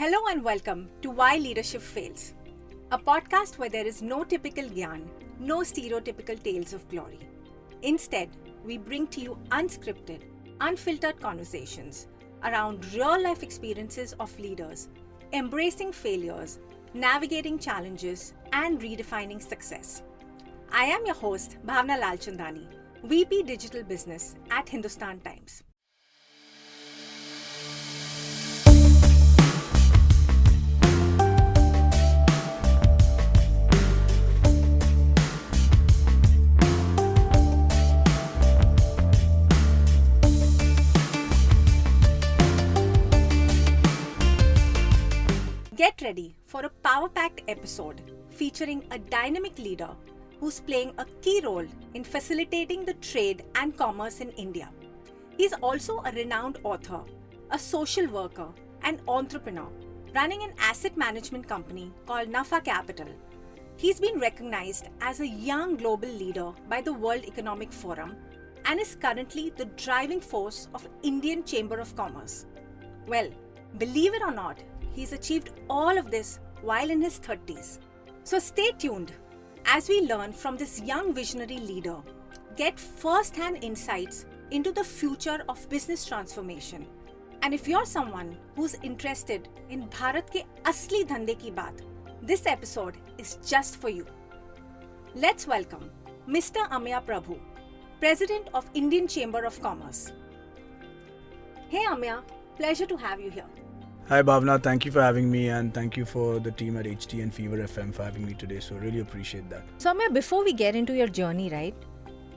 Hello and welcome to Why Leadership Fails, a podcast where there is no typical gyan, no stereotypical tales of glory. Instead, we bring to you unscripted, unfiltered conversations around real-life experiences of leaders, embracing failures, navigating challenges, and redefining success. I am your host, Bhavna Lalchandani, VP Digital Business at Hindustan Times. Get ready for a power-packed episode featuring a dynamic leader who's playing a key role in facilitating the trade and commerce in India. He's also a renowned author, a social worker, and entrepreneur, running an asset management company called Nafa Capital. He's been recognized as a young global leader by the World Economic Forum and is currently the driving force of Indian Chamber of Commerce. Well, believe it or not, he's achieved all of this while in his 30s. So stay tuned as we learn from this young visionary leader, get first-hand insights into the future of business transformation. And if you're someone who's interested in Bharat ke asli dhande ki baat, this episode is just for you. Let's welcome Mr. Ameya Prabhu, President of Indian Chamber of Commerce. Hey Ameya, pleasure to have you here. Hi Bhavna, thank you for having me and thank you for the team at HT and Fever FM for having me today. So really appreciate that. So Ameya, before we get into your journey, right,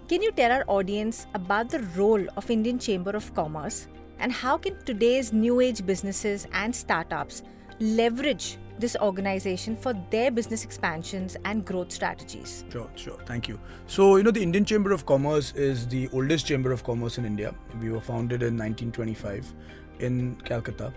can you tell our audience about the role of Indian Chamber of Commerce and how can today's new age businesses and startups leverage this organization for their business expansions and growth strategies? Sure. Thank you. So, the Indian Chamber of Commerce is the oldest chamber of commerce in India. We were founded in 1925. In Calcutta,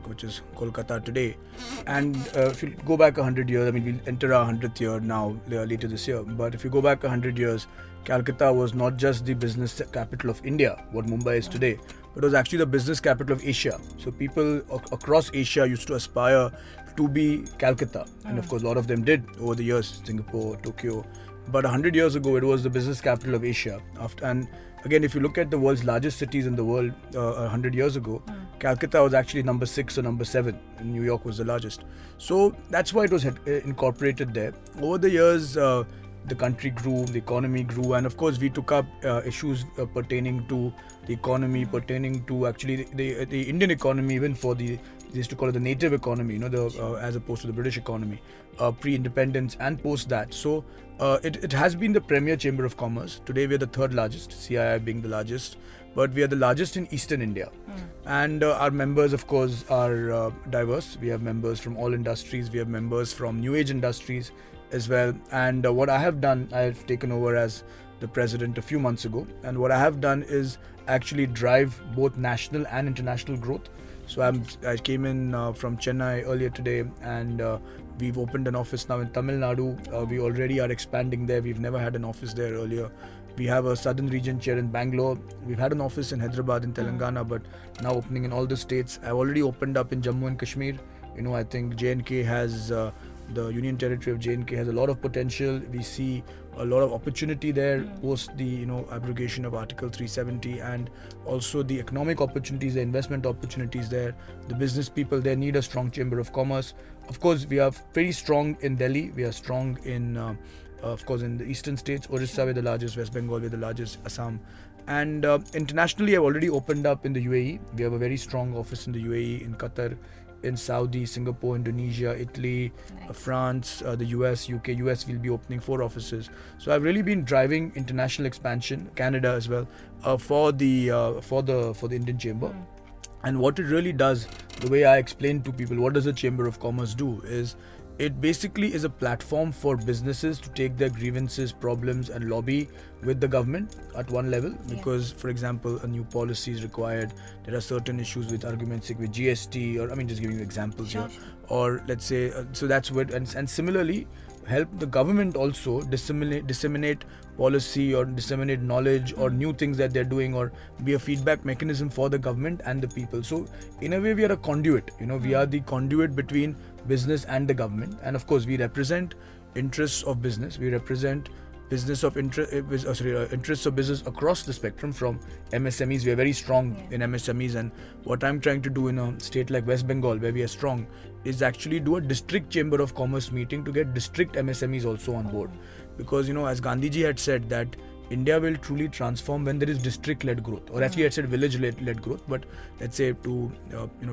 which is Kolkata today. And if you go back 100 years, we'll enter our 100th year now, later this year. But if you go back 100 years, Calcutta was not just the business capital of India, what Mumbai is today, but it was actually the business capital of Asia. So people across Asia used to aspire to be Calcutta. And of course, a lot of them did over the years, Singapore, Tokyo. But 100 years ago, it was the business capital of Asia. And again, if you look at the world's largest cities in the world 100 years ago, Calcutta was actually number 6 or number 7, and New York was the largest. So that's why it was incorporated there. Over the years, the country grew, the economy grew, and of course we took up issues pertaining to the economy, pertaining to actually the Indian economy, even for they used to call it the native economy, as opposed to the British economy, pre-independence and post that. So it has been the premier chamber of commerce. Today we are the third largest, CII being the largest, but we are the largest in Eastern India. And our members, of course, are diverse. We have members from all industries. We have members from new age industries as well. And what I have done, I have taken over as the president a few months ago. And what I have done is actually drive both national and international growth. So I came in from Chennai earlier today, and we've opened an office now in Tamil Nadu. We already are expanding there. We've never had an office there earlier. We have a southern region chair in Bangalore. We've had an office in Hyderabad in Telangana, but now opening in all the states. I've already opened up in Jammu and Kashmir. I think J&K has, the Union Territory of J&K has a lot of potential. We see a lot of opportunity there post the abrogation of Article 370, and also the economic opportunities, the investment opportunities there. The business people there need a strong chamber of commerce. Of course, we are pretty strong in Delhi. We are strong in, of course, in the eastern states. Orissa, we're the largest. West Bengal, we're the largest. Assam. And internationally, I've already opened up in the UAE. We have a very strong office in the UAE, in Qatar, in Saudi, Singapore, Indonesia, Italy, France, the US, UK. US will be opening 4 offices. So I've really been driving international expansion, Canada as well, for the Indian Chamber. And what it really does, the way I explain to people, what does the Chamber of Commerce do, is it basically is a platform for businesses to take their grievances, problems and lobby with the government at one level, because for example a new policy is required. There are certain issues with arguments like with GST, or just giving you examples here, or let's say so that's what, and similarly help the government also disseminate policy or disseminate knowledge or new things that they're doing, or be a feedback mechanism for the government and the people. So in a way we are a conduit, we are the conduit between business and the government. And of course we represent interests of business, we represent interests of business across the spectrum, from MSMEs. We are very strong in MSMEs, and what I'm trying to do in a state like West Bengal, where we are strong, is actually do a district chamber of commerce meeting to get district MSMEs also on board. Because as Gandhiji had said, that India will truly transform when there is district-led growth, or actually I said village-led growth, but let's say to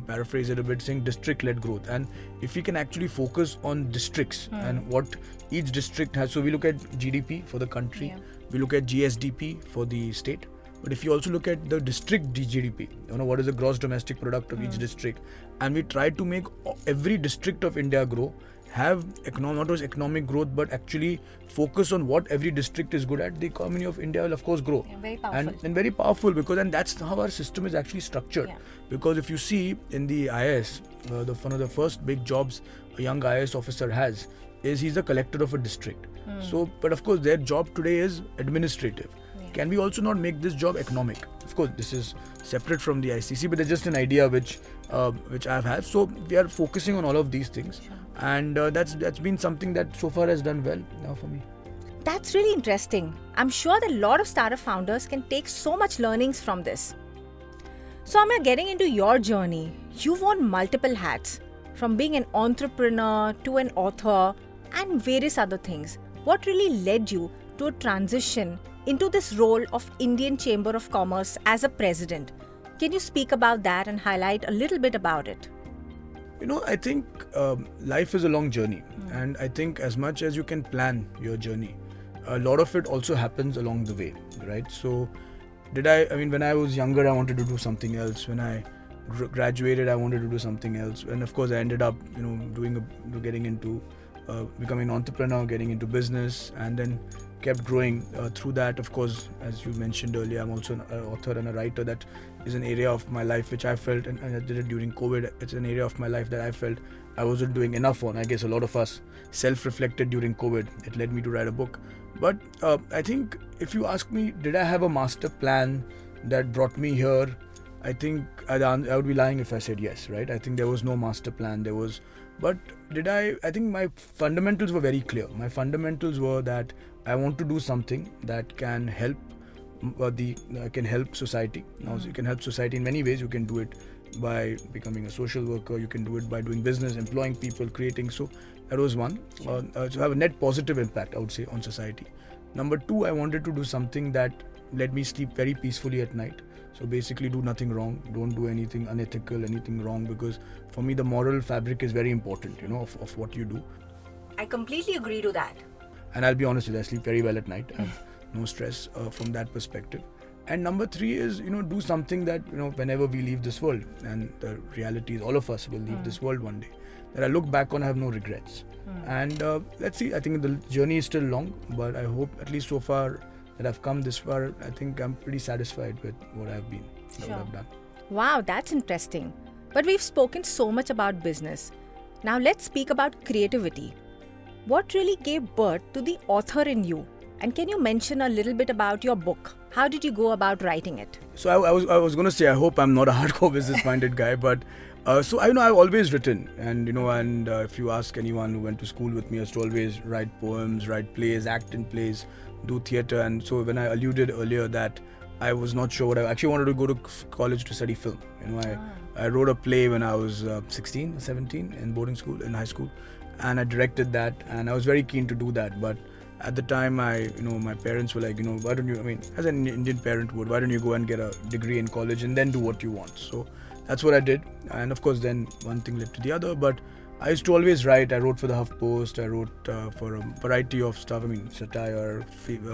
paraphrase it a bit, saying district-led growth. And if we can actually focus on districts and what each district has, so we look at GDP for the country, we look at GSDP for the state, but if you also look at the district GDP, what is the gross domestic product of each district, and we try to make every district of India grow, have not just economic growth, but actually focus on what every district is good at, the economy of India will of course grow. Very powerful. And very powerful, because and that's how our system is actually structured. Because if you see in the IAS, one of the first big jobs a young IAS officer has is he's a collector of a district. So, but of course their job today is administrative. Can we also not make this job economic? Of course, this is separate from the ICC, but it's just an idea which I've had. So we are focusing on all of these things, and that's been something that so far has done well now for me. That's really interesting. I'm sure that a lot of startup founders can take so much learnings from this. So Ameya, getting into your journey, you've worn multiple hats, from being an entrepreneur to an author and various other things. What really led you to a transition into this role of Indian Chamber of Commerce as a president? Can you speak about that and highlight a little bit about it? I think life is a long journey, and I think as much as you can plan your journey, a lot of it also happens along the way, right? So when I was younger, I wanted to do something else. When I graduated, I wanted to do something else, and of course I ended up getting into becoming an entrepreneur, getting into business, and then kept growing through that. Of course, as you mentioned earlier, I'm also an author and a writer. That is an area of my life which I felt, and I did it during COVID, it's an area of my life that I felt I wasn't doing enough on. I guess a lot of us self-reflected during COVID. It led me to write a book. But I think if you ask me, did I have a master plan that brought me here? I think I would be lying if I said yes, right? I think there was no master plan. But I think my fundamentals were very clear. My fundamentals were that I want to do something that can help society. Now, you can help society in many ways. You can do it by becoming a social worker. You can do it by doing business, employing people, creating. So that was one. To have a net positive impact, I would say, on society. Number two, I wanted to do something that let me sleep very peacefully at night. So basically do nothing wrong, don't do anything unethical, anything wrong, because for me the moral fabric is very important, of what you do. I completely agree to that. And I'll be honest with you, I sleep very well at night. I have no stress from that perspective. And number three is, do something that, whenever we leave this world, and the reality is all of us will leave this world one day, that I look back on, I have no regrets. And let's see, I think the journey is still long, but I hope at least so far that I've come this far, I think I'm pretty satisfied with what I've been, what I've done. Wow, that's interesting. But we've spoken so much about business. Now let's speak about creativity. What really gave birth to the author in you? And can you mention a little bit about your book? How did you go about writing it? So I was going to say, I hope I'm not a hardcore business-minded guy, but so I've always written, and if you ask anyone who went to school with me, I used to always write poems, write plays, act in plays, do theatre. And so when I alluded earlier that I was not sure what I actually wanted to go to college to study film, I wrote a play when I was 16 or 17 in boarding school, in high school, and I directed that, and I was very keen to do that. But at the time, my parents were like, why don't you, as an Indian parent would, why don't you go and get a degree in college and then do what you want? So that's what I did. And of course, then one thing led to the other. But I used to always write. I wrote for the HuffPost. I wrote for a variety of stuff. Satire,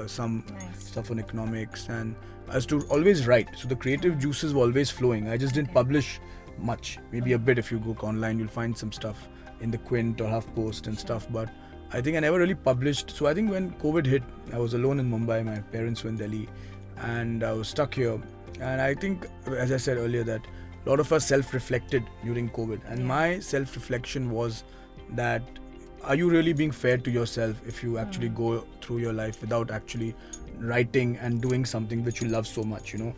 some stuff on economics. And I used to always write. So the creative juices were always flowing. I just didn't publish much. Maybe a bit. If you go online, you'll find some stuff in the Quint or HuffPost and stuff. But I think I never really published. So I think when COVID hit, I was alone in Mumbai. My parents were in Delhi. And I was stuck here. And I think, as I said earlier, that a lot of us self-reflected during COVID. And my self-reflection was that are you really being fair to yourself if you actually go through your life without actually writing and doing something which you love so much, And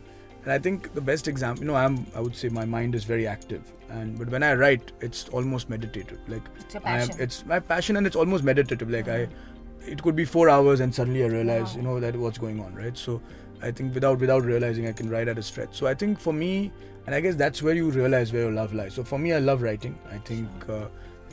I think the best example, I would say my mind is very active, but when I write, it's almost meditative. Like it's your passion. It's my passion, and it's almost meditative. Like it could be 4 hours, and suddenly I realize, that what's going on, right? So I think without realizing, I can write at a stretch. So I think for me, and I guess that's where you realize where your love lies. So for me, I love writing. I think,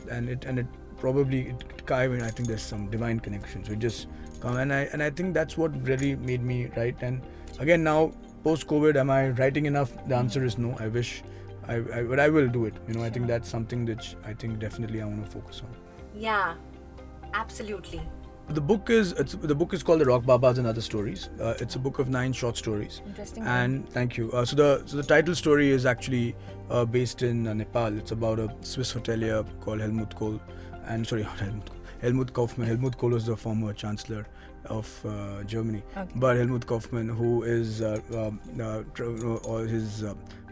and it probably, I think there's some divine connection. So it just come, and I think that's what really made me write. And again, now post-COVID, am I writing enough? The answer is no. I wish, but I will do it. I think that's something that I think definitely I want to focus on. Yeah, absolutely. The book is called The Rock Babas and Other Stories. It's a book of 9 short stories. Interesting. And thank you. So the title story is actually based in Nepal. It's about a Swiss hotelier called Helmut Kohl. Helmut Kaufmann. Helmut Kohl was the former chancellor of Germany. Okay. But Helmut Kaufmann, who is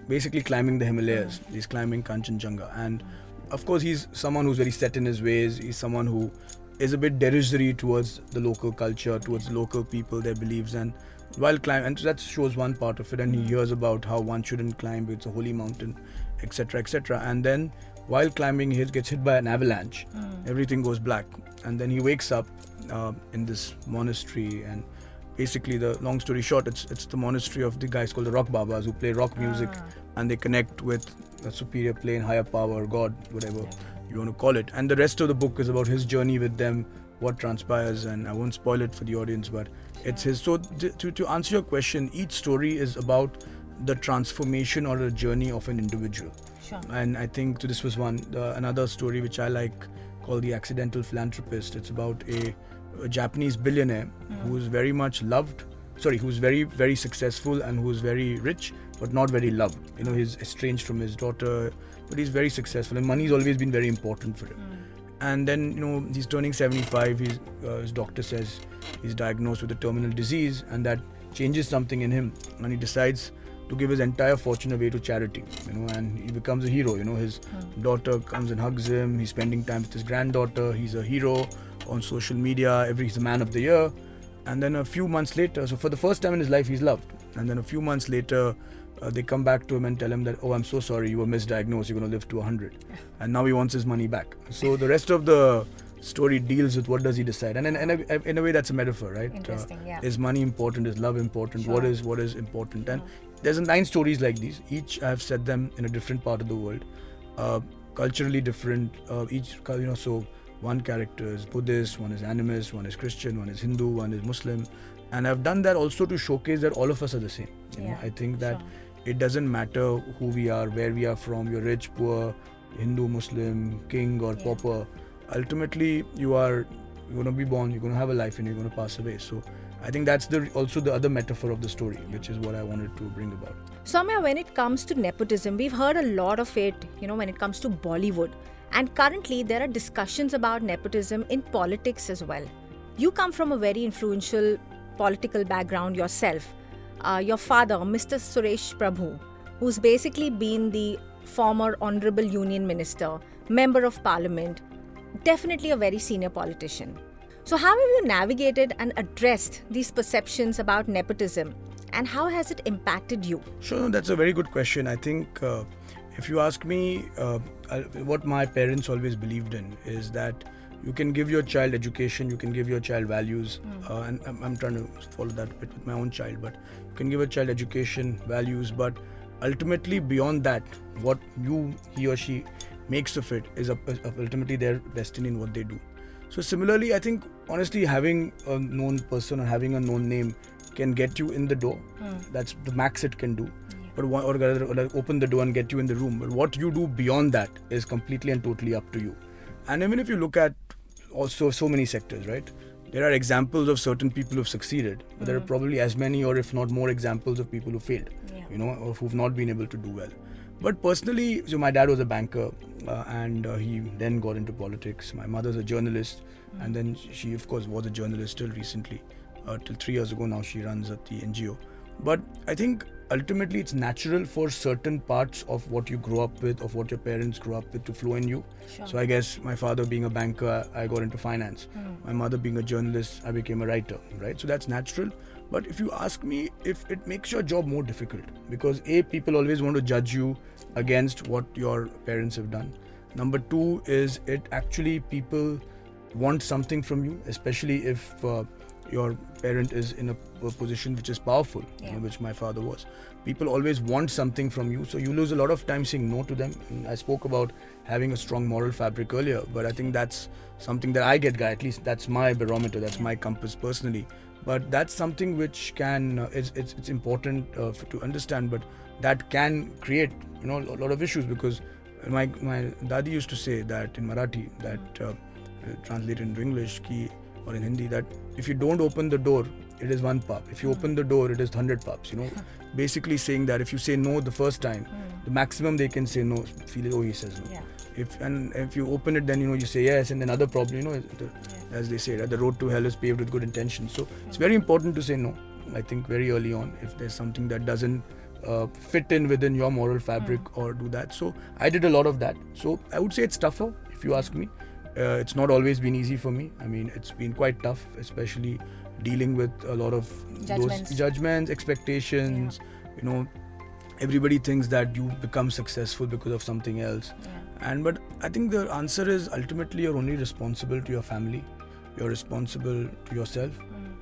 basically climbing the Himalayas. He's climbing Kanchenjunga, and of course he's someone who's very set in his ways. He's someone who is a bit derisory towards the local culture, towards the local people, their beliefs, and while climbing, and that shows one part of it. And he hears about how one shouldn't climb; it's a holy mountain, etc., etc. And then while climbing, he gets hit by an avalanche. Everything goes black, and then he wakes up in this monastery. And basically, the long story short, it's the monastery of the guys called the Rock Babas, who play rock music, and they connect with a superior plane, higher power, God, whatever you want to call it. And the rest of the book is about his journey with them, what transpires, and I won't spoil it for the audience, but it's his. So to answer your question, each story is about the transformation or a journey of an individual. Sure. And I think this was one. Another story which I like, called The Accidental Philanthropist. It's about a Japanese billionaire who's very much loved, who's very, very successful and who's very rich, but not very loved. He's estranged from his daughter, but he's very successful, and money's always been very important for him. And then, he's turning 75. His doctor says he's diagnosed with a terminal disease, and that changes something in him, and he decides to give his entire fortune away to charity, and he becomes a hero. His daughter comes and hugs him. He's spending time with his granddaughter. He's a hero on social media. He's the man of the year. And then a few months later, so for the first time in his life, he's loved. And then a few months later, they come back to him and tell him that, I'm so sorry, you were misdiagnosed, you're going to live to 100. And now he wants his money back. So the rest of the story deals with what does he decide. And in a way, that's a metaphor, right? Interesting, yeah. Is money important? Is love important? Sure. What is important? And there's 9 stories like these. Each, I've said them in a different part of the world. Culturally different. So one character is Buddhist, one is animist, one is Christian, one is Hindu, one is Muslim. And I've done that also to showcase that all of us are the same. I think that it doesn't matter who we are, where we are from, you're rich, poor, Hindu, Muslim, king or pauper. Ultimately, you're going to be born, you're going to have a life, and you're going to pass away. So I think that's also the other metaphor of the story, which is what I wanted to bring about. So Ameya, when it comes to nepotism, we've heard a lot of it, when it comes to Bollywood. And currently, there are discussions about nepotism in politics as well. You come from a very influential political background yourself. Your father, Mr. Suresh Prabhu, who's basically been the former Honorable Union Minister, Member of Parliament, definitely a very senior politician. So how have you navigated and addressed these perceptions about nepotism, and how has it impacted you? Sure, that's a very good question. I think if you ask me, what my parents always believed in is that you can give your child education, you can give your child values, and I'm trying to follow that bit with my own child, but you can give a child education, values, but ultimately beyond that, what he or she makes of it is ultimately their destiny in what they do. So similarly, I think honestly having a known person or having a known name can get you in the door. That's the max it can do. But or open the door and get you in the room. But what you do beyond that is completely and totally up to you. And even if you look at also so many sectors, right? There are examples of certain people who've succeeded, but there are probably as many or if not more examples of people who failed, or who've not been able to do well. But personally, so my dad was a banker and he then got into politics. My mother's a journalist and then she of course was a journalist till recently, till 3 years ago now she runs at the NGO. But I think ultimately it's natural for certain parts of what you grow up with, of what your parents grew up with, to flow in you. Sure. So I guess my father being a banker, I got into finance. My mother being a journalist, I became a writer, right? So that's natural. But if you ask me, if it makes your job more difficult, because people always want to judge you against what your parents have done. Number two is it actually people want something from you, especially if your parent is in a position which is powerful, which my father was. People always want something from you, so you lose a lot of time saying no to them. And I spoke about having a strong moral fabric earlier, but I think that's something that I get, at least that's my barometer, that's my compass personally. But that's something which can, it's important to understand, but that can create, a lot of issues, because my dadi used to say that in Marathi, that translated into English or in Hindi, that if you don't open the door, it is one pup. If you open the door, it is 100 pups. Basically saying that if you say no the first time, the maximum they can say no, he says no. If you open it, then you say yes, and then other problem, as they say, the road to hell is paved with good intentions. So it's very important to say no. I think very early on, if there's something that doesn't fit in within your moral fabric or do that. So I did a lot of that. So I would say it's tougher, if you ask me. It's not always been easy for me. I mean, it's been quite tough, especially dealing with a lot of those judgments, expectations. Everybody thinks that you become successful because of something else. But I think the answer is ultimately you're only responsible to your family, you're responsible to yourself,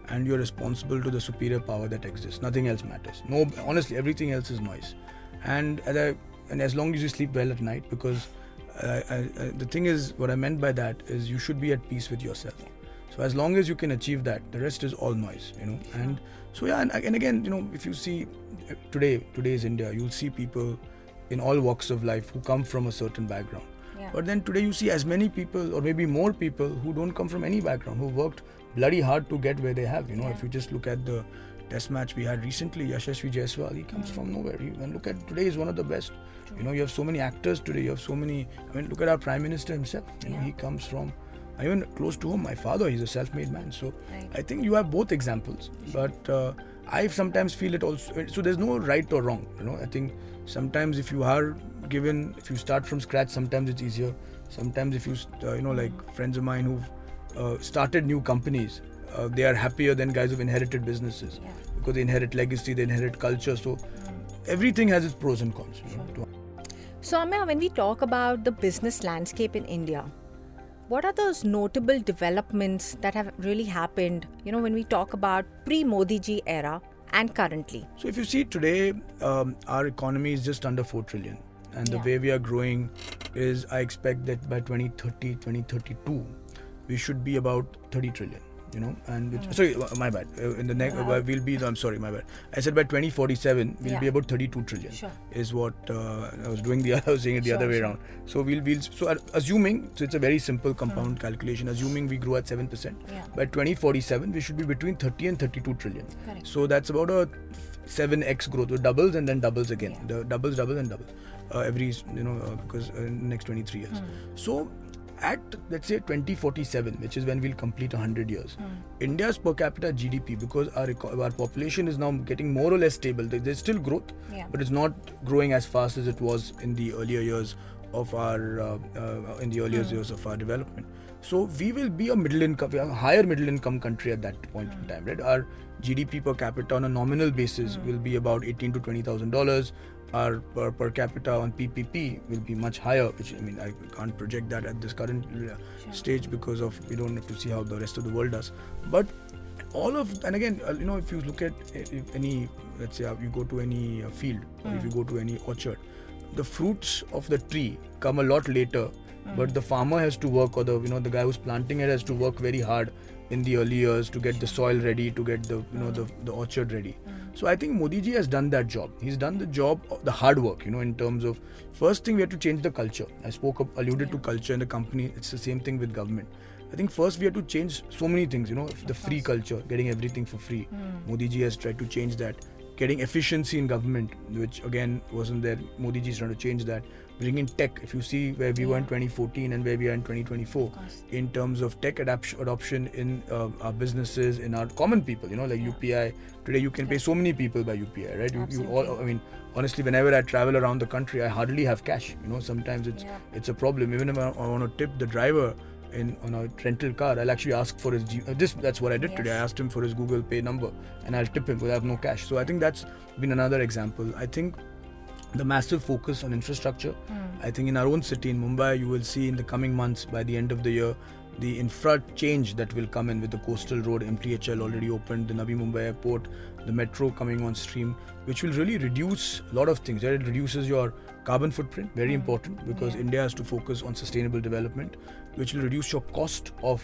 and you're responsible to the superior power that exists. Nothing else matters. No, honestly, everything else is noise. And as long as you sleep well at night, because the thing is, what I meant by that is you should be at peace with yourself. So as long as you can achieve that, the rest is all noise, And so and again, if you see today's India, you'll see people in all walks of life who come from a certain background. But then today you see as many people, or maybe more people, who don't come from any background, who worked bloody hard to get where they have. If you just look at the test match we had recently, Yashasvi Jaiswal, he comes from nowhere. And look at today, he's one of the best. You have so many actors today. You have so many. Look at our Prime Minister himself. He comes from, even close to home, my father, he's a self-made man. So I think you have both examples. But I sometimes feel it also. So there's no right or wrong. I think sometimes if you start from scratch, sometimes it's easier. Sometimes if you, like friends of mine who've started new companies, they are happier than guys who've inherited businesses, because they inherit legacy, they inherit culture. So everything has its pros and cons. So Ameya, when we talk about the business landscape in India, what are those notable developments that have really happened, when we talk about pre-Modi ji era and currently? So if you see today, our economy is just under 4 trillion. And the way we are growing is, I expect that by 2030, 2032, we should be about 30 trillion. Sorry, my bad. In the next, we'll be. I'm sorry, my bad. I said by 2047 we'll be about 32 trillion. Is what I was doing. I was saying it the other way around. So assuming. So it's a very simple compound calculation. Assuming we grow at 7%, by 2047 we should be between 30 and 32 trillion. Correct. So that's about a 7x growth. It doubles and then doubles again. The doubles and double every because in the next 23 years. So at, let's say, 2047, which is when we'll complete 100 years, India's per capita GDP, because our population is now getting more or less stable. There's still growth, but it's not growing as fast as it was in the earlier years of our years of our development. So we will be a higher middle income country at that point in time, right? Our GDP per capita on a nominal basis will be about $18,000 to $20,000. Our per capita on PPP will be much higher, which I can't project that at this current stage, because we don't have to see how the rest of the world does. But and again, if you look at any, let's say you go to any field, or if you go to any orchard, the fruits of the tree come a lot later, but the farmer has to work, or the guy who's planting it has to work very hard in the early years to get the soil ready, to get the orchard ready. So I think Modi ji has done that job. He's done the job of the hard work, in terms of, first thing, we have to change the culture. I alluded to culture in the company. It's the same thing with government. I think first we have to change so many things, the free culture, getting everything for free. Modi ji has tried to change that. Getting efficiency in government, which again wasn't there. Modi ji is trying to change that. bring in tech. If you see where we were in 2014 and where we are in 2024, in terms of tech adoption in our businesses, in our common people, like UPI. Today you can pay so many people by UPI, right? You all, I mean, honestly, whenever I travel around the country, I hardly have cash. Sometimes it's a problem. Even if I want to tip the driver on a rental car, I'll actually ask for his that's what I did today. I asked him for his Google Pay number and I'll tip him because I have no cash. So I think that's been another example. I think the massive focus on infrastructure. I think in our own city in Mumbai, you will see in the coming months, by the end of the year, the infra change that will come in with the coastal road, MTHL already opened, the Navi Mumbai airport, the metro coming on stream, which will really reduce a lot of things. It reduces your carbon footprint, very important, because India has to focus on sustainable development, which will reduce your cost of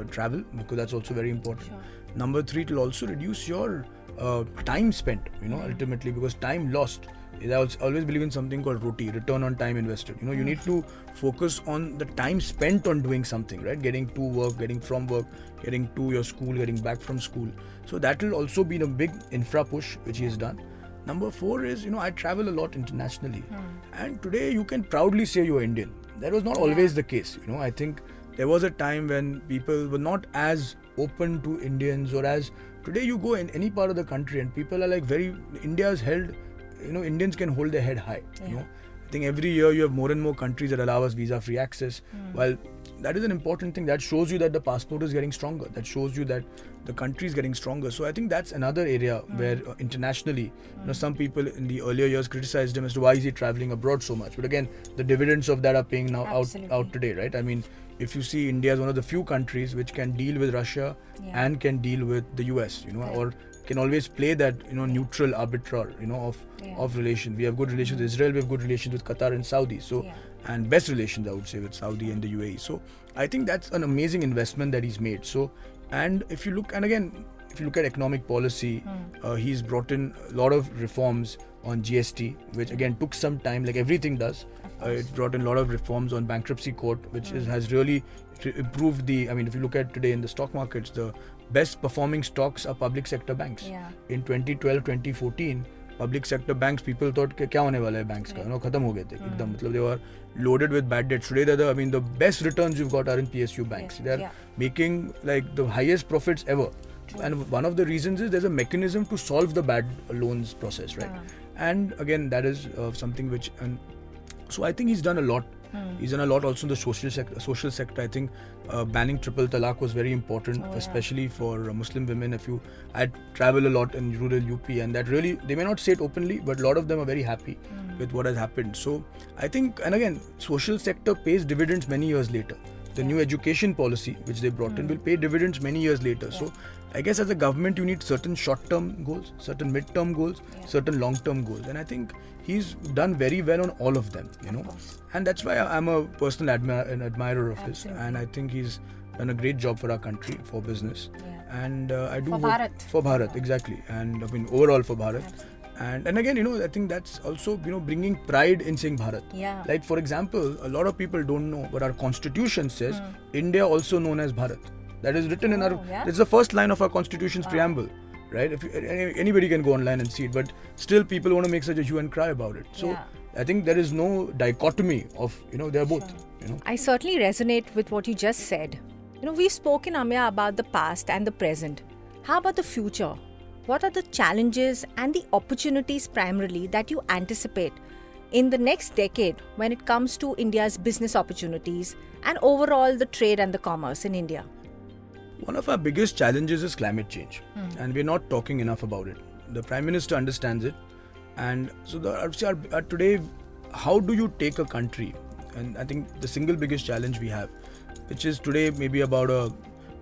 travel, because that's also very important. Sure. Number 3, it will also reduce your time spent, ultimately, because time lost. I always believe in something called ROTI, return on time invested. You need to focus on the time spent on doing something, right? Getting to work, getting from work, getting to your school, getting back from school. So that will also be a big infra push, which he has done. Number 4 is, I travel a lot internationally. And today you can proudly say you're Indian. That was not always the case. I think there was a time when people were not as open to Indians, or as today you go in any part of the country and people are like India is held, Indians can hold their head high. I think every year you have more and more countries that allow us visa-free access. While that is an important thing, that shows you that the passport is getting stronger. That shows you that the country is getting stronger. So I think that's another area where internationally, some people in the earlier years criticized him as to why is he traveling abroad so much. But again, the dividends of that are paying now out today, right? I mean, if you see, India is one of the few countries which can deal with Russia and can deal with the US, or can always play that neutral arbiter of relations. We have good relations with Israel, we have good relations with Qatar and Saudi, and best relations, I would say, with Saudi and the UAE. So I think that's an amazing investment that he's made. So, and if you look at economic policy, he's brought in a lot of reforms on GST, which again took some time, like everything does. It brought in a lot of reforms on bankruptcy court, which has really improved if you look at today in the stock markets, the best performing stocks are public sector banks. In 2012, 2014, public sector banks, people thought कि क्या होने वाला है banks का, खत्म हो गए थे एकदम, मतलब they were loaded with bad debts. Today, the best returns you've got are in PSU banks. They're making like the highest profits ever. And one of the reasons is there's a mechanism to solve the bad loans process, right? And again, that is something which, and so I think he's done a lot. He's done a lot also in the social sector. I think banning triple talaq was very important, especially for Muslim women. I travel a lot in rural UP, and that really, they may not say it openly, but a lot of them are very happy with what has happened. So I think, and again, social sector pays dividends many years later. The new education policy which they brought in will pay dividends many years later. So I guess as a government, you need certain short-term goals, certain mid-term goals, certain long-term goals. And I think he's done very well on all of them, And that's why I'm a personal admirer of his. And I think he's done a great job for our country, for business. And I do for Bharat, exactly. And overall for Bharat. And again, I think that's also, bringing pride in saying Bharat. Like, for example, a lot of people don't know, but our constitution says India also known as Bharat. That is written in our, it's the first line of our constitution's preamble, right? Anybody can go online and see it, but still people want to make such a hue and cry about it. So I think there is no dichotomy of, they're both. I certainly resonate with what you just said. We've spoken, Ameya, about the past and the present. How about the future? What are the challenges and the opportunities primarily that you anticipate in the next decade when it comes to India's business opportunities and overall the trade and the commerce in India? One of our biggest challenges is climate change, and we're not talking enough about it. The Prime Minister understands it, and so today, how do you take a country? And I think the single biggest challenge we have, which is today maybe about a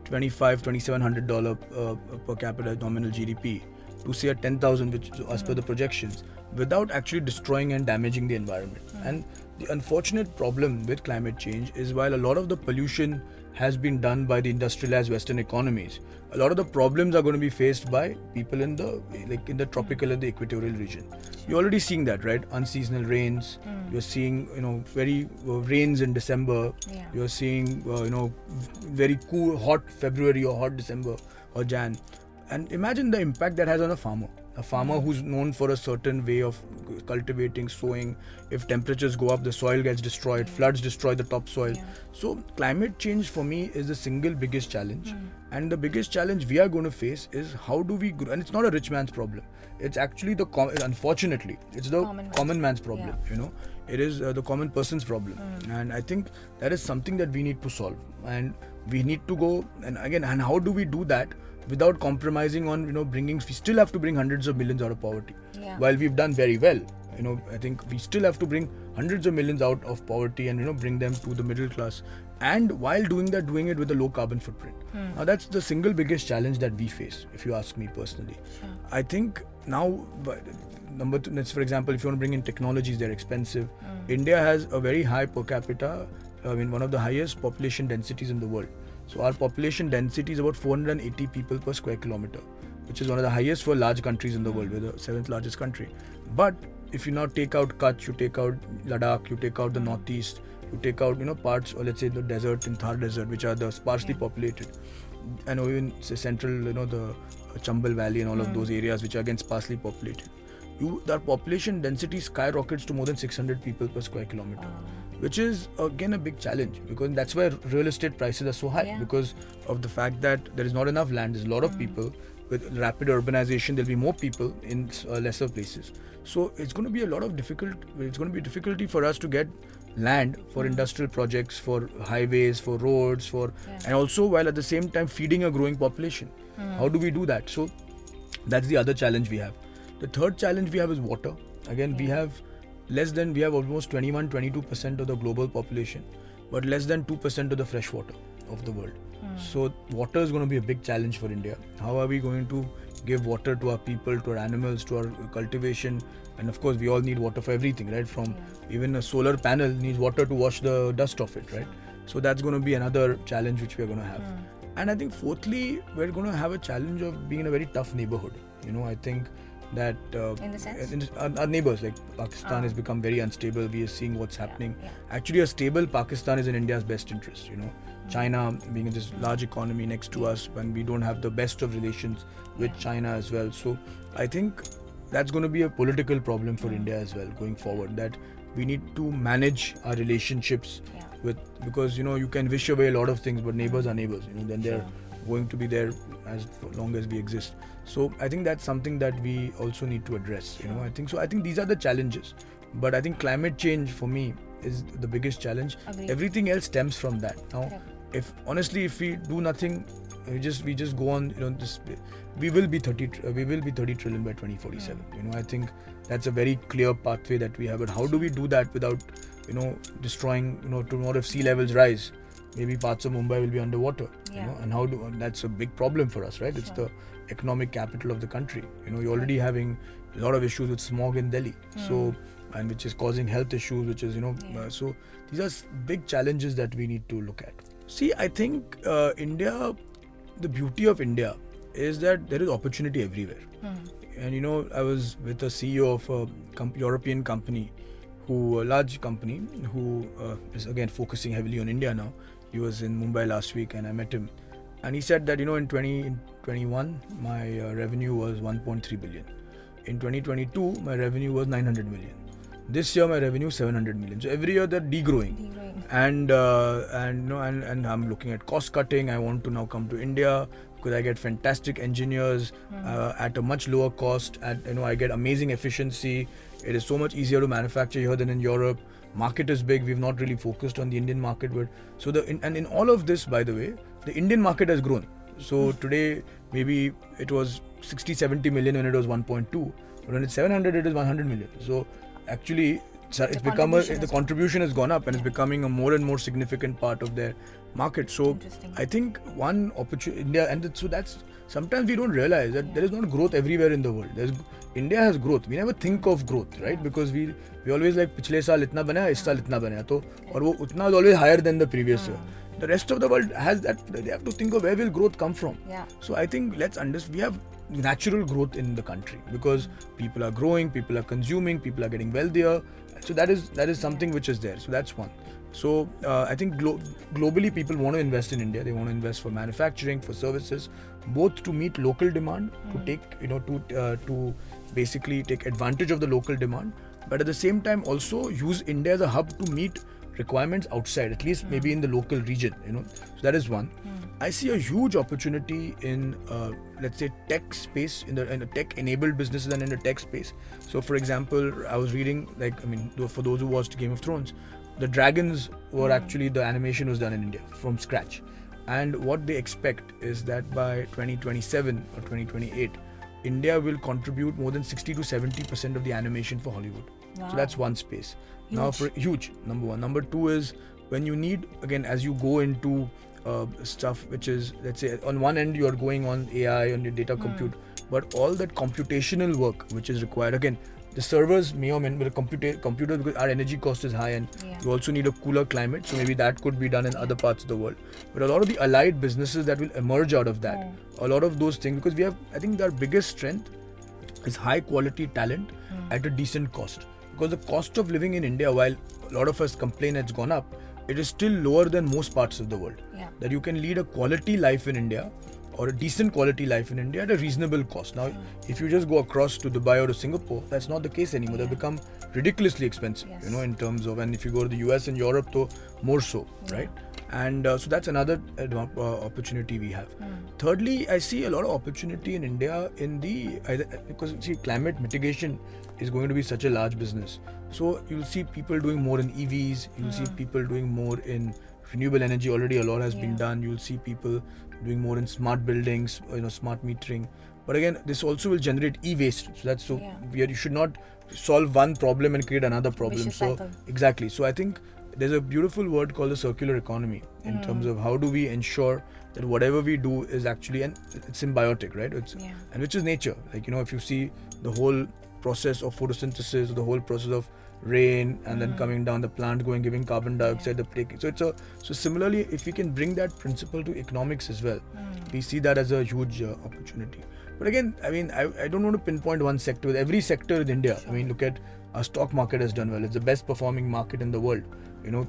$2,700 per capita nominal GDP, to say a 10,000, which as per the projections, without actually destroying and damaging the environment. And the unfortunate problem with climate change is, while a lot of the pollution has been done by the industrialized Western economies, a lot of the problems are going to be faced by people in the tropical and the equatorial region. You're already seeing that, right? Unseasonal rains. You're seeing, very rains in December. You're seeing, very cool, hot February or hot December or Jan. And imagine the impact that has on a farmer. A farmer who's known for a certain way of cultivating, sowing. If temperatures go up, the soil gets destroyed, floods destroy the topsoil. So climate change for me is the single biggest challenge. And the biggest challenge we are going to face is how do we grow? And it's not a rich man's problem. It's actually unfortunately, it's the common man's problem, you know. It is the common person's problem. And I think that is something that we need to solve. And we need to go, and again, and how do we do that without compromising on, you know, we still have to bring hundreds of millions out of poverty. While we've done very well, you know, I think we still have to bring hundreds of millions out of poverty and, you know, bring them to the middle class. And while doing that, doing it with a low carbon footprint. Now that's the single biggest challenge that we face, if you ask me personally. I think now, number two, let's, for example, if you want to bring in technologies, they're expensive. India has a very high per capita, one of the highest population densities in the world. So our population density is about 480 people per square kilometer, which is one of the highest for large countries in the world. We're the 7th largest country. But if you now take out Kutch, you take out Ladakh, you take out the northeast, you take out, you know, parts, or let's say the desert in Thar Desert, which are the sparsely populated, and even say central, you know, the Chambal Valley and all of those areas which are again sparsely populated. Their population density skyrockets to more than 600 people per square kilometer, which is again a big challenge, because that's why real estate prices are so high, because of the fact that there is not enough land. There's a lot of people. With rapid urbanization, there'll be more people in lesser places. So it's going to be difficulty for us to get land for industrial projects, for highways, for roads, and also while at the same time feeding a growing population. How do we do that? So that's the other challenge we have. The third challenge we have is water. Again, we have almost 22% of the global population, but less than 2% of the fresh water of the world. So water is going to be a big challenge for India. How are we going to give water to our people, to our animals, to our cultivation? And of course, we all need water for everything, right? From even a solar panel needs water to wash the dust off it, right? So that's going to be another challenge which we're going to have. And I think fourthly, we're going to have a challenge of being in a very tough neighborhood. You know, I think that in the sense? Our neighbors, like Pakistan, has become very unstable. We are seeing what's happening. Actually, a stable Pakistan is in India's best interest, you know. China being this large economy next to us, and we don't have the best of relations with China as well. So I think that's going to be a political problem for India as well going forward, that we need to manage our relationships because, you know, you can wish away a lot of things, but neighbors are neighbors, you know, then they're going to be there as long as we exist. So I think that's something that we also need to address, you know. I think these are the challenges, but I think climate change for me is the biggest challenge. Agreed. Everything else stems from that. Now, if we do nothing, we just go on, you know, we will be 30 trillion by 2047. You know, I think that's a very clear pathway that we have. But how do we do that without, you know, destroying, you know, tomorrow if sea levels rise, maybe parts of Mumbai will be underwater. You know, and that's a big problem for us, right? It's the economic capital of the country. You know, you're already having a lot of issues with smog in Delhi. So, and which is causing health issues, which is, you know, so these are big challenges that we need to look at. See, I think India, the beauty of India is that there is opportunity everywhere. And, you know, I was with a CEO of a European company, a large company, who is again focusing heavily on India now. He was in Mumbai last week and I met him. And he said that, you know, in 2021, my revenue was 1.3 billion. In 2022, my revenue was 900 million. This year, my revenue is 700 million. So every year they're degrowing. And you know, and I'm looking at cost cutting. I want to now come to India because I get fantastic engineers at a much lower cost. You know, I get amazing efficiency. It is so much easier to manufacture here than in Europe. Market is big. We've not really focused on the Indian market, but so in all of this, by the way, the Indian market has grown. So today, maybe it was 60-70 million when it was 1.2, but when it's 700, it is 100 million. So actually, it's become the contribution has gone up and it's becoming a more and more significant part of their market. So I think one opportunity India, and so that's sometimes we don't realize that there is not growth everywhere in the world. India has growth. We never think of growth, right? Because we always like पिछले साल इतना बना, इस साल इतना बना, तो और वो उतना is always higher than the previous year. The rest of the world has that. They have to think of where will growth come from. So I think we have natural growth in the country because people are growing, people are consuming, people are getting wealthier. So that is something which is there. So that's one. So I think globally people want to invest in India. They want to invest for manufacturing, for services, both to meet local demand, to take to basically take advantage of the local demand, but at the same time also use India as a hub to meet requirements outside, at least maybe in the local region. So that is one. I see a huge opportunity in let's say tech space, in the tech-enabled businesses and in the tech space. So for example, I was reading, for those who watched Game of Thrones, the dragons were actually, the animation was done in India from scratch. And what they expect is that by 2027 or 2028, India will contribute more than 60 to 70% of the animation for Hollywood. Wow. So that's one space. Huge. Now, for huge, number one. Number two is when you need, again, as you go into stuff which is, let's say, on one end you are going on AI, on your data compute, but all that computational work which is required, again, the servers may or may not, but computer, because our energy cost is high, and you also need a cooler climate, so maybe that could be done in other parts of the world. But a lot of the allied businesses that will emerge out of that, a lot of those things, because we have, I think our biggest strength is high quality talent at a decent cost. Because the cost of living in India, while a lot of us complain it's gone up, it is still lower than most parts of the world. That you can lead a quality life in India, or a decent quality life in India at a reasonable cost. Now, if you just go across to Dubai or to Singapore, that's not the case anymore. They've become ridiculously expensive, in terms of, and if you go to the US and Europe, though, more so, right? And so that's another opportunity we have. Thirdly, I see a lot of opportunity in India because see, climate mitigation is going to be such a large business. So you'll see people doing more in EVs, you'll see people doing more in renewable energy. Already a lot has been done. You'll see people doing more in smart buildings, smart metering. But again, this also will generate e-waste. So you should not solve one problem and create another problem. Exactly. So I think there's a beautiful word called the circular economy in terms of how do we ensure that whatever we do is actually, and it's symbiotic, right? And which is nature. If you see the whole process of photosynthesis, the whole process of rain and then coming down, the plant giving carbon dioxide, the breaking. So similarly, if we can bring that principle to economics as well, we see that as a huge opportunity. But again, I don't want to pinpoint one sector. With every sector in India, look at our stock market has done well. It's the best performing market in the world.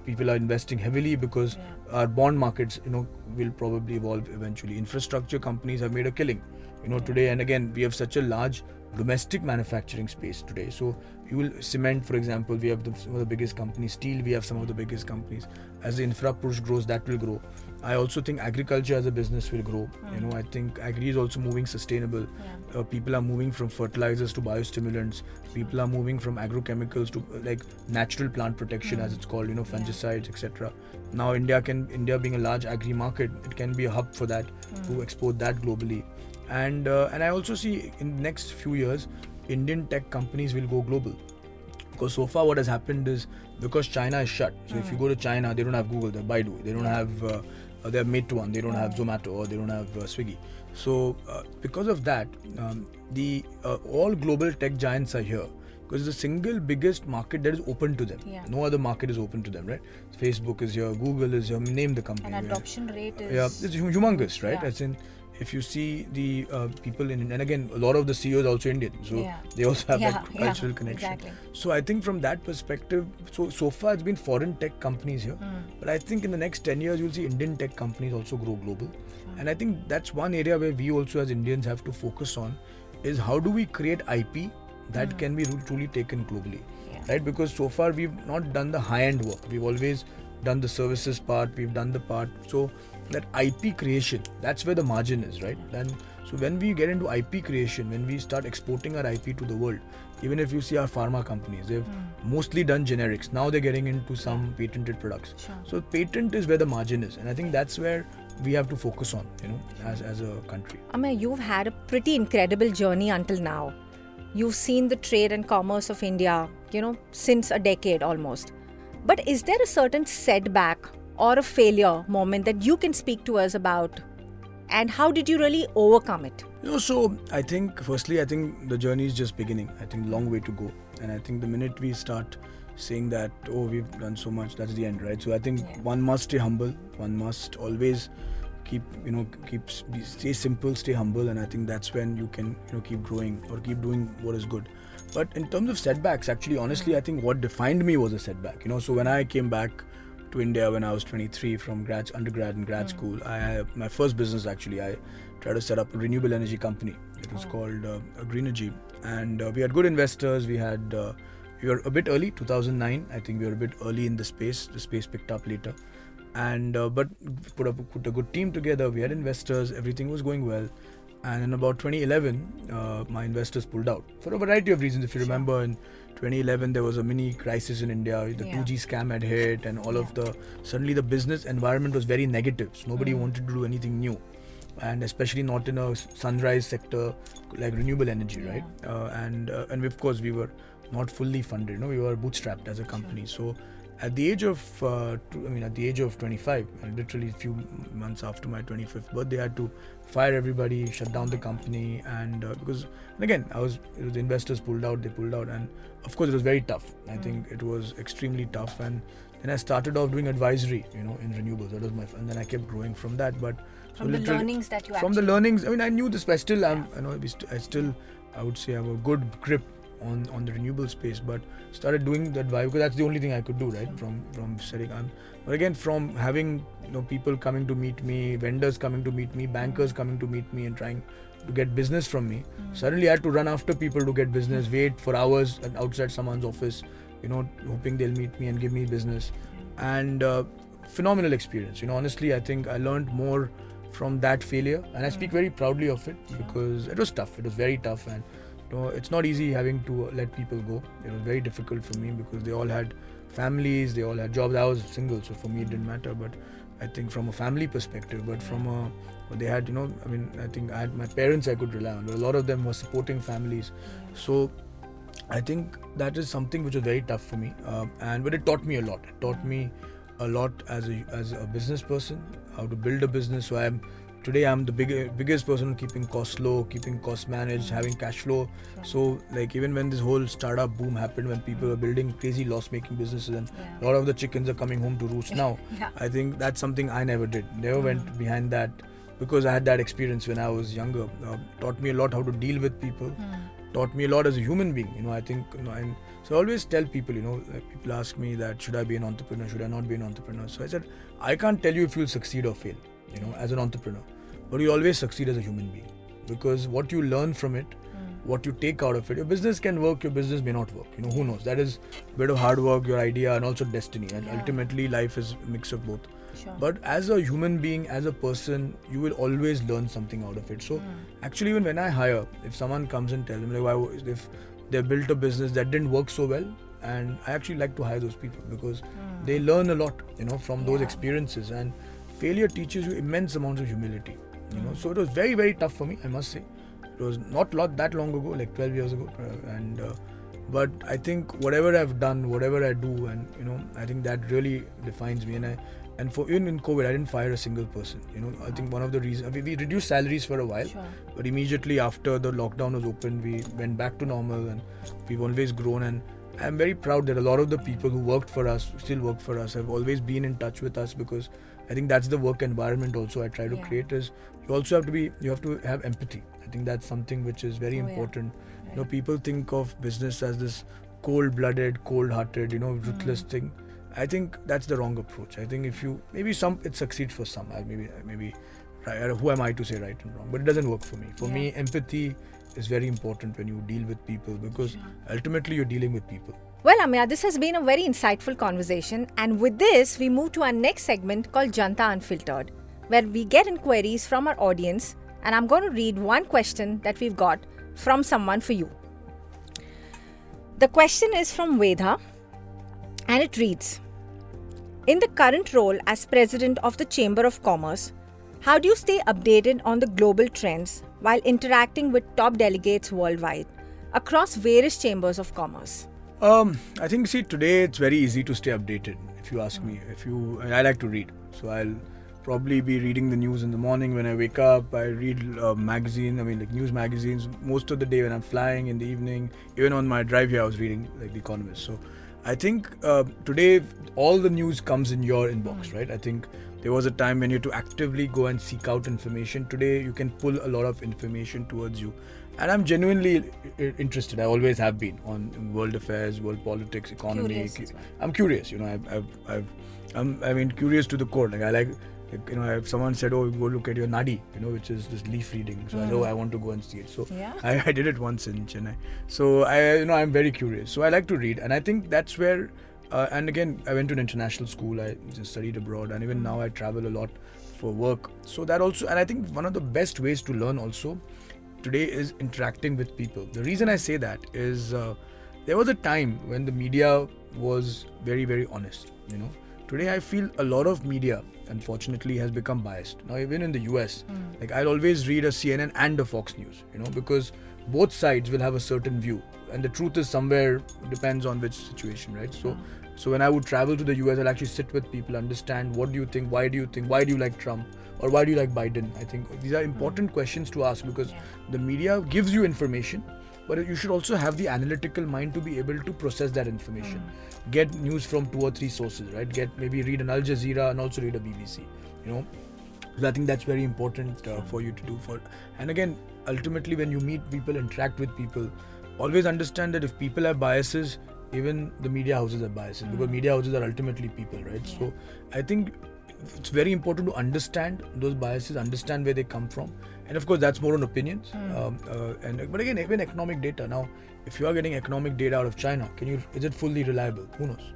People are investing heavily because our bond markets, will probably evolve eventually. Infrastructure companies have made a killing, today. And again, we have such a large domestic manufacturing space today. So you will cement, for example, we have some of the biggest companies. Steel, we have some of the biggest companies. As the infra push grows, that will grow. I also think agriculture as a business will grow. I think agri is also moving sustainable. People are moving from fertilizers to biostimulants. People are moving from agrochemicals to natural plant protection, as it's called, fungicides, etc. Now India being a large agri market, it can be a hub for that, to export that globally. And I also see in the next few years, Indian tech companies will go global. Because so far what has happened is, because China is shut, so if you go to China, they don't have Google, they have Baidu, they don't have they have Meituan, they don't have Zomato, or they don't have Swiggy. So because of that, all global tech giants are here. Because the single biggest market that is open to them. No other market is open to them, right? Facebook is here, Google is here, name the company. And adoption rate is... Yeah, it's humongous, right? As in, if you see the people and again, a lot of the CEOs are also Indian, so they also have that cultural connection. Exactly. So I think from that perspective, so far it's been foreign tech companies here, but I think in the next 10 years you'll see Indian tech companies also grow global. And I think that's one area where we also as Indians have to focus on, is how do we create IP that can be truly taken globally, right? Because so far we've not done the high-end work. We've always done the services part, we've done the part. So that IP creation, that's where the margin is, right? And so when we get into IP creation, when we start exporting our IP to the world, even if you see our pharma companies, they've mostly done generics. Now they're getting into some patented products. So patent is where the margin is. And I think that's where we have to focus on, as a country. Ameya, you've had a pretty incredible journey until now. You've seen the trade and commerce of India, since a decade almost. But is there a certain setback or a failure moment that you can speak to us about? And how did you really overcome it? So I think, firstly, I think the journey is just beginning. I think long way to go. And I think the minute we start saying that, we've done so much, that's the end, right? So I think one must stay humble. One must always stay simple, stay humble. And I think that's when you can, keep growing or keep doing what is good. But in terms of setbacks, actually, honestly, I think what defined me was a setback. So when I came back to India when I was 23 from undergrad and grad school. I had my first business actually. I tried to set up a renewable energy company. It was called Greenergy, and we had good investors. We were a bit early, 2009. I think we were a bit early in the space. The space picked up later, and but put a good team together. We had investors. Everything was going well. And in about 2011, my investors pulled out for a variety of reasons. If you remember, in 2011 there was a mini crisis in India. The 2G scam had hit, and suddenly the business environment was very negative. So nobody wanted to do anything new, and especially not in a sunrise sector like renewable energy, right? And of course we were not fully funded. We were bootstrapped as a company. So at the age of 25, literally a few months after my 25th birthday, I had to fire everybody, shut down the company, and because again the investors pulled out, and of course it was very tough. I think it was extremely tough, and then I started off doing advisory, in renewables. That was and then I kept growing from that. But from the learnings that you the learnings, I knew this, but I still am. I would say I have a good grip on the renewable space, but started doing that because that's the only thing I could do, right? From setting on, but again, from having people coming to meet me, vendors coming to meet me, bankers coming to meet me and trying to get business from me. Suddenly I had to run after people to get business, wait for hours outside someone's office, hoping they'll meet me and give me business. And phenomenal experience. Honestly, I think I learned more from that failure, and I speak very proudly of it because it was tough. It was very tough, and it's not easy having to let people go. It was very difficult for me because they all had families, they all had jobs. I was single, so for me it didn't matter. But I think from a family perspective, but they had, I think I had my parents I could rely on, but a lot of them were supporting families. So I think that is something which was very tough for me, but it taught me a lot. It taught me a lot as a business person, how to build a business. So Today I'm the biggest person keeping costs low, keeping costs managed, having cash flow. So even when this whole startup boom happened, when people were building crazy loss-making businesses and a lot of the chickens are coming home to roost now, I think that's something I never did. Never went behind that because I had that experience when I was younger. Taught me a lot how to deal with people. Taught me a lot as a human being. I think, and so I always tell people, people ask me that should I be an entrepreneur, should I not be an entrepreneur? So I said, I can't tell you if you'll succeed or fail, as an entrepreneur. But you always succeed as a human being because what you learn from it, what you take out of it, your business can work, your business may not work. Who knows? That is a bit of hard work, your idea, and also destiny. And ultimately, life is a mix of both. Sure. But as a human being, as a person, you will always learn something out of it. So actually, even when I hire, if someone comes and tells me if they built a business that didn't work so well, and I actually like to hire those people because they learn a lot, from those experiences. And failure teaches you immense amounts of humility. So it was very, very tough for me, I must say. It was not that long ago, like 12 years ago, but I think whatever I've done, whatever I do, and I think that really defines me. And for even in COVID, I didn't fire a single person. I think one of the reasons we reduced salaries for a while, but immediately after the lockdown was open, we went back to normal, and we've always grown. And I'm very proud that a lot of the people who worked for us, still work for us, have always been in touch with us because I think that's the work environment also I try to create. Is you also have to have empathy. I think that's something which is very important. Right. People think of business as this cold-blooded, cold-hearted, ruthless thing. I think that's the wrong approach. I think it succeeds for some. Maybe who am I to say right and wrong? But it doesn't work for me. For me, empathy is very important when you deal with people because ultimately you're dealing with people. Well, Ameya, this has been a very insightful conversation, and with this, we move to our next segment called Janta Unfiltered, where we get inquiries from our audience, and I'm going to read one question that we've got from someone for you. The question is from Vedha, and it reads, in the current role as President of the Chamber of Commerce, how do you stay updated on the global trends while interacting with top delegates worldwide across various chambers of commerce? I think, today it's very easy to stay updated, if you ask me. I like to read, so I'll probably be reading the news in the morning when I wake up. I read news magazines most of the day when I'm flying, in the evening. Even on my drive here, I was reading The Economist. So I think today all the news comes in your inbox, right? I think there was a time when you had to actively go and seek out information. Today you can pull a lot of information towards you. And I'm genuinely interested. I always have been on world affairs, world politics, economy. Curious as well. I'm curious. I'm curious to the core. Someone said, "Oh, go look at your nadi," which is this leaf reading. So I said, "Oh, I want to go and see it." So I did it once in Chennai. So I'm very curious. So I like to read, and I think that's where. And again, I went to an international school. I just studied abroad, and even now I travel a lot for work. So that also, and I think one of the best ways to learn also today is interacting with people. The reason I say that is there was a time when the media was very, very honest. Today I feel a lot of media, unfortunately, has become biased. Now, even in the US, I'll always read a CNN and a Fox News, because both sides will have a certain view, and the truth is somewhere depends on which situation, right? So when I would travel to the US, I'll actually sit with people, understand what do you think, why do you like Trump, or why do you like Biden? I think these are important questions to ask, because the media gives you information, but you should also have the analytical mind to be able to process that information. Get news from 2 or 3 sources, right? Maybe read an Al Jazeera and also read a BBC, So I think that's very important for you to do. And again, ultimately, when you meet people, interact with people, always understand that if people have biases, even the media houses have biases, because media houses are ultimately people, right? So I think it's very important to understand those biases, understand where they come from, and of course that's more on opinions. But again, even economic data. Now, if you are getting economic data out of China, is it fully reliable? Who knows?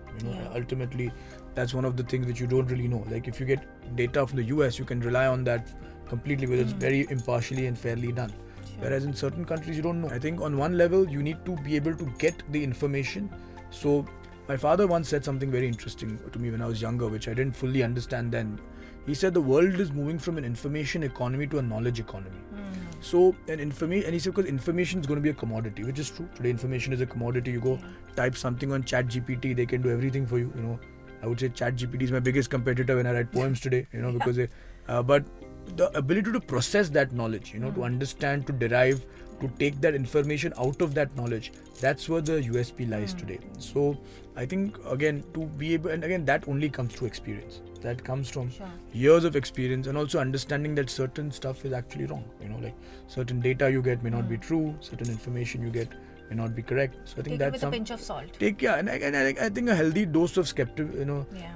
Ultimately, that's one of the things which you don't really know. Like if you get data from the US, you can rely on that completely, because it's very impartially and fairly done. Whereas in certain countries, you don't know. I think on one level, you need to be able to get the information. So my father once said something very interesting to me when I was younger, which I didn't fully understand then. He said the world is moving from an information economy to a knowledge economy. So and he said because information is going to be a commodity, which is true. Today information is a commodity. You go type something on ChatGPT, they can do everything for you. I would say ChatGPT is my biggest competitor when I write poems today. Because but the ability to process that knowledge, to understand, to derive, to take that information out of that knowledge, that's where the USP lies today. So I think again to be able, and again that only comes through experience. That comes from years of experience, and also understanding that certain stuff is actually wrong. Like certain data you get may not be true, certain information you get may not be correct. So I think that's with a pinch of salt. And I think a healthy dose of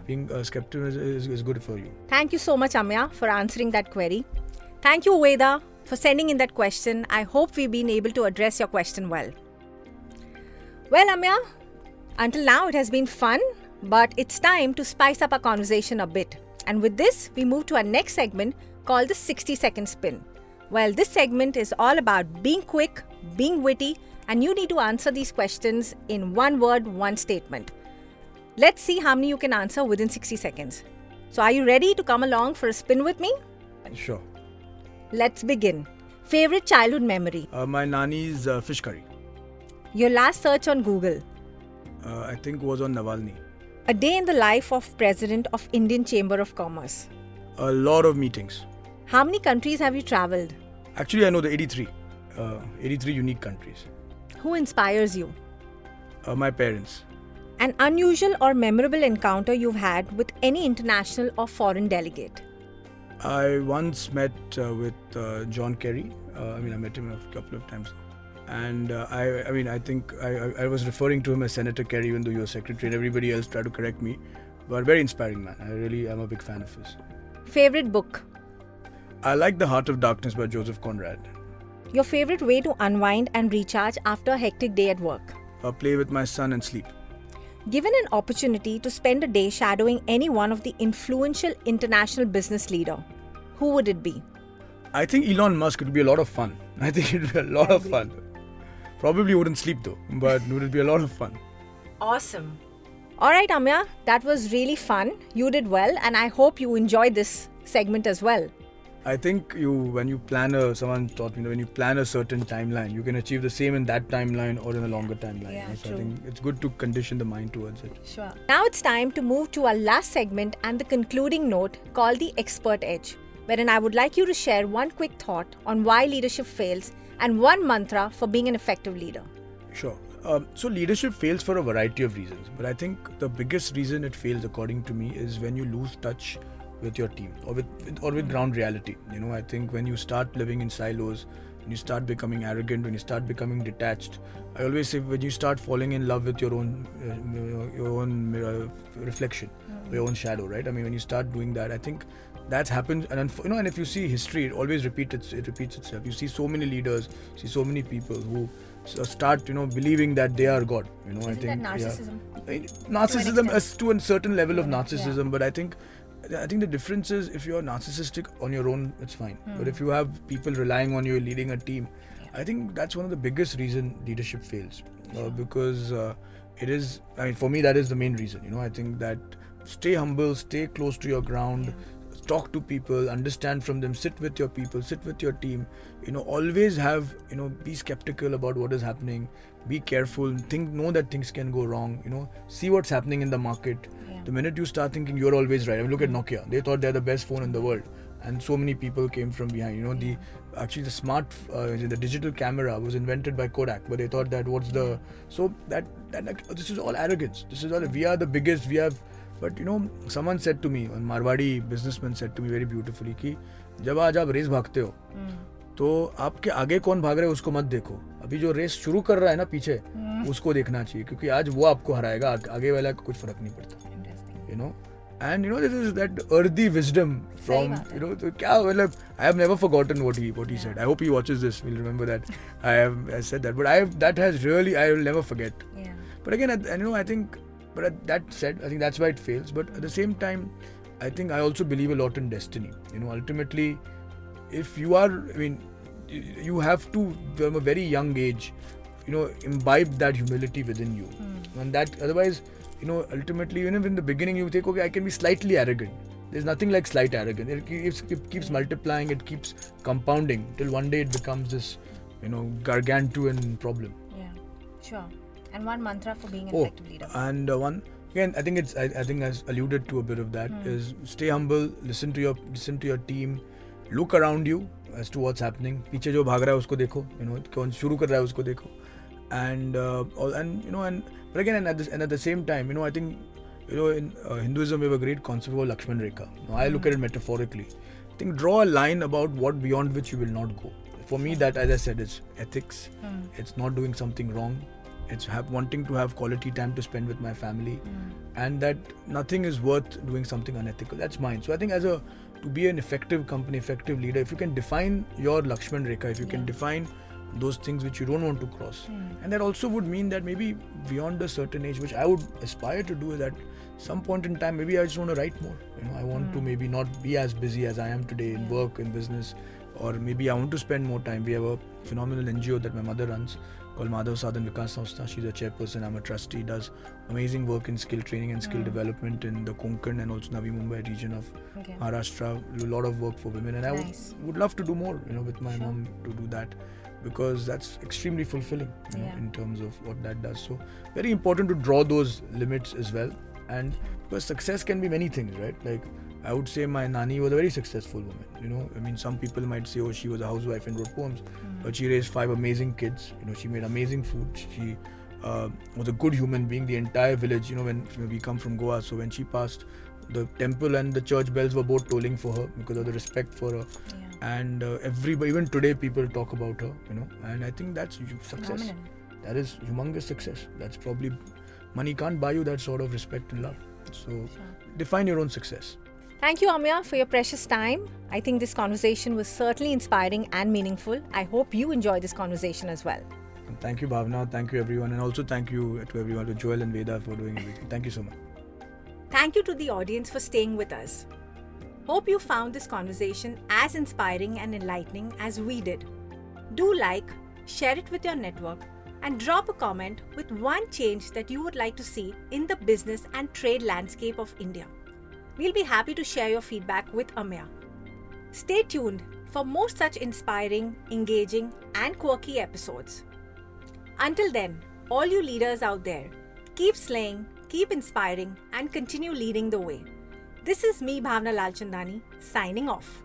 being skeptical is good for you. Thank you so much, Ameya, for answering that query. Thank you, Veda, for sending in that question. I hope we've been able to address your question well. Well, Ameya, until now it has been fun, but it's time to spice up our conversation a bit. And with this, we move to our next segment called the 60-second spin. Well, this segment is all about being quick, being witty, and you need to answer these questions in one word, one statement. Let's see how many you can answer within 60 seconds. So are you ready to come along for a spin with me? Sure. Let's begin. Favorite childhood memory? My nani's fish curry. Your last search on Google? I think was on Navalny. A day in the life of President of Indian Chamber of Commerce? A lot of meetings. How many countries have you traveled? Actually, I know the 83. 83 unique countries. Who inspires you? My parents. An unusual or memorable encounter you've had with any international or foreign delegate? I once met with John Kerry. I met him a couple of times. And I think I was referring to him as Senator Kerry, even though he was secretary, and everybody else tried to correct me. But very inspiring man. I really am a big fan of his. Favorite book? I like The Heart of Darkness by Joseph Conrad. Your favorite way to unwind and recharge after a hectic day at work? Play with my son and sleep. Given an opportunity to spend a day shadowing any one of the influential international business leader, who would it be? I think Elon Musk would be a lot of fun. I think it would be a lot of fun. Probably wouldn't sleep though, but it would be a lot of fun. Awesome. Alright, Ameya, that was really fun. You did well, and I hope you enjoyed this segment as well. I think when you plan someone taught me that when you plan a certain timeline, you can achieve the same in that timeline or in a longer timeline. Yeah, so true. I think it's good to condition the mind towards it. Sure. Now it's time to move to our last segment and the concluding note called the Expert Edge, wherein I would like you to share one quick thought on why leadership fails and one mantra for being an effective leader. Sure. So leadership fails for a variety of reasons, but I think the biggest reason it fails, according to me, is when you lose touch with your team or with ground reality. I think when you start living in silos, when you start becoming arrogant, when you start becoming detached. I always say when you start falling in love with your own mirror reflection, your own shadow, right? I mean, when you start doing that, I think that's happened. And and if you see history, it always repeats itself. You see so many leaders, see so many people who start believing that they are God. Isn't I think that narcissism? Narcissism to a certain level of narcissism, but I think the difference is if you're narcissistic on your own, it's fine. But if you have people relying on you, leading a team, I think that's one of the biggest reason leadership fails. Because it is, I mean, for me, that is the main reason. I think that stay humble, stay close to your ground, talk to people, understand from them, sit with your people, sit with your team. Always have, be skeptical about what is happening, be careful, know that things can go wrong, see what's happening in the market. The minute you start thinking you're always right, I mean, look at Nokia. They thought they're the best phone in the world, and so many people came from behind. The digital camera was invented by Kodak, but they thought that this is all arrogance. This is all, we are the biggest. We have, but someone said to me, a Marwadi businessman said to me very beautifully कि जब आज आप race भागते हो तो आपके आगे कौन भाग रहा है उसको मत देखो, अभी जो रेस शुरू कर रहा है ना पीछे उसको देखना चाहिए, क्योंकि आज वो आपको हराएगा, आगे वाला को कुछ फर्क नहीं पड़ता. And this is that earthy wisdom from तो क्या मतलब, I have never forgotten what he said. I hope he watches this, will remember that I said that, but I will never forget. But again, I think, but that said, I think that's why it fails. But at the same time, I think I also believe a lot in destiny. Ultimately, if you are, I mean, you have to from a very young age, imbibe that humility within you, and that otherwise, ultimately, even if in the beginning you think, okay, I can be slightly arrogant. There's nothing like slight arrogance. It keeps multiplying, it keeps compounding till one day it becomes this, gargantuan problem. Yeah, sure. And one mantra for being an effective leader. And one again, I think I alluded to a bit of that is stay humble, listen to your team, look around you as to what's happening. पीछे जो भाग रहा है उसको देखो, कौन शुरू कर रहा है उसको देखो, but again, and at the same time, I think in Hinduism we have a great concept called Lakshman Rekha. I look at it metaphorically. I think draw a line about what beyond which you will not go. For me, that, as I said, is ethics. It's not doing something wrong. It's wanting to have quality time to spend with my family, and that nothing is worth doing something unethical. That's mine. So I think to be an effective company, effective leader, if you can define your Lakshman Rekha, if you can define those things which you don't want to cross, and that also would mean that maybe beyond a certain age, which I would aspire to do, is at some point in time, maybe I just want to write more. I want to maybe not be as busy as I am today in work, in business, or maybe I want to spend more time. We have a phenomenal NGO that my mother runs called Madhav Sadhan Vikas Sanstha. She's a chairperson, I'm a trustee, does amazing work in skill training and skill development in the Konkan and also Navi Mumbai region of Maharashtra. A lot of work for women, and I would love to do more, with my mom to do that, because that's extremely fulfilling in terms of what that does. So very important to draw those limits as well, and because success can be many things, right? Like I would say my Nani was a very successful woman. I mean, some people might say, oh, she was a housewife and wrote poems, but she raised 5 amazing kids. She made amazing food. She was a good human being. The entire village, when we come from Goa, so when she passed, the temple and the church bells were both tolling for her because of the respect for her. And everybody, even today, people talk about her, and I think that's success. Phenomenal. That is humongous success. That's probably, money can't buy you that sort of respect and love. So define your own success. Thank you, Ameya, for your precious time. I think this conversation was certainly inspiring and meaningful. I hope you enjoyed this conversation as well. And thank you, Bhavna. Thank you, everyone. And also thank you to everyone, to Joel and Veda for doing everything. Thank you so much. Thank you to the audience for staying with us. Hope you found this conversation as inspiring and enlightening as we did. Do like, share it with your network, and drop a comment with one change that you would like to see in the business and trade landscape of India. We'll be happy to share your feedback with Ameya. Stay tuned for more such inspiring, engaging, and quirky episodes. Until then, all you leaders out there, keep slaying, keep inspiring, and continue leading the way. This is me, Bhavna Lalchandani, signing off.